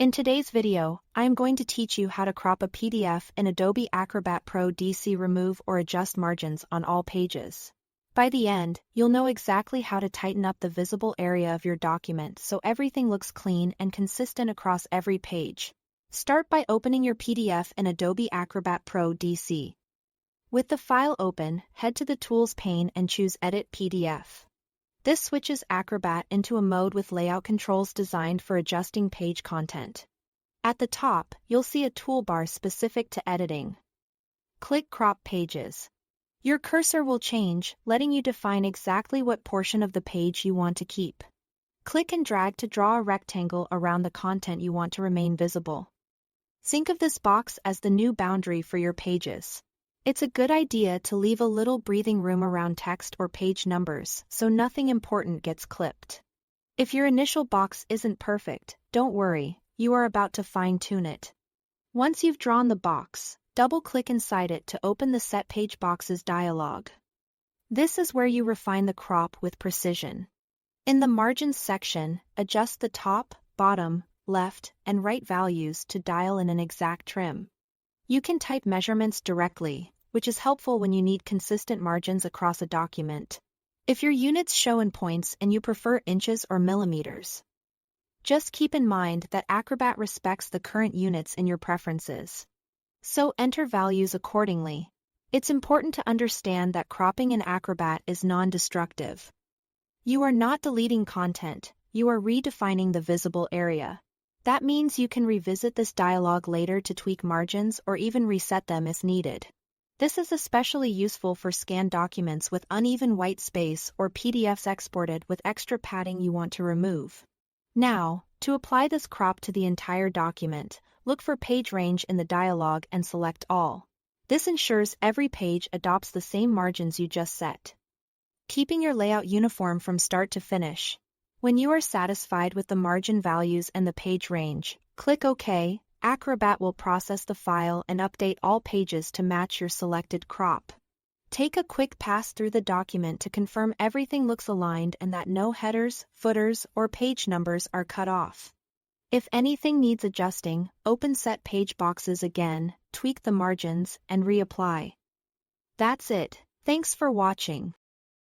In today's video, I am going to teach you how to crop a PDF in Adobe Acrobat Pro DC. Remove or adjust margins on all pages. By the end, you'll know exactly how to tighten up the visible area of your document so everything looks clean and consistent across every page. Start by opening your PDF in Adobe Acrobat Pro DC. With the file open, head to the Tools pane and choose Edit PDF. This switches Acrobat into a mode with layout controls designed for adjusting page content. At the top, you'll see a toolbar specific to editing. Click Crop Pages. Your cursor will change, letting you define exactly what portion of the page you want to keep. Click and drag to draw a rectangle around the content you want to remain visible. Think of this box as the new boundary for your pages. It's a good idea to leave a little breathing room around text or page numbers so nothing important gets clipped. If your initial box isn't perfect, don't worry, you are about to fine-tune it. Once you've drawn the box, double-click inside it to open the Set Page Boxes dialog. This is where you refine the crop with precision. In the Margins section, adjust the top, bottom, left, and right values to dial in an exact trim. You can type measurements directly, which is helpful when you need consistent margins across a document. If your units show in points and you prefer inches or millimeters, just keep in mind that Acrobat respects the current units in your preferences. So enter values accordingly. It's important to understand that cropping in Acrobat is non-destructive. You are not deleting content, you are redefining the visible area. That means you can revisit this dialog later to tweak margins or even reset them as needed. This is especially useful for scanned documents with uneven white space or PDFs exported with extra padding you want to remove. Now, to apply this crop to the entire document, look for Page Range in the dialog and select All. This ensures every page adopts the same margins you just set, keeping your layout uniform from start to finish. When you are satisfied with the margin values and the page range, click OK. Acrobat will process the file and update all pages to match your selected crop. Take a quick pass through the document to confirm everything looks aligned and that no headers, footers, or page numbers are cut off. If anything needs adjusting, open Set Page Boxes again, tweak the margins, and reapply. That's it. Thanks for watching.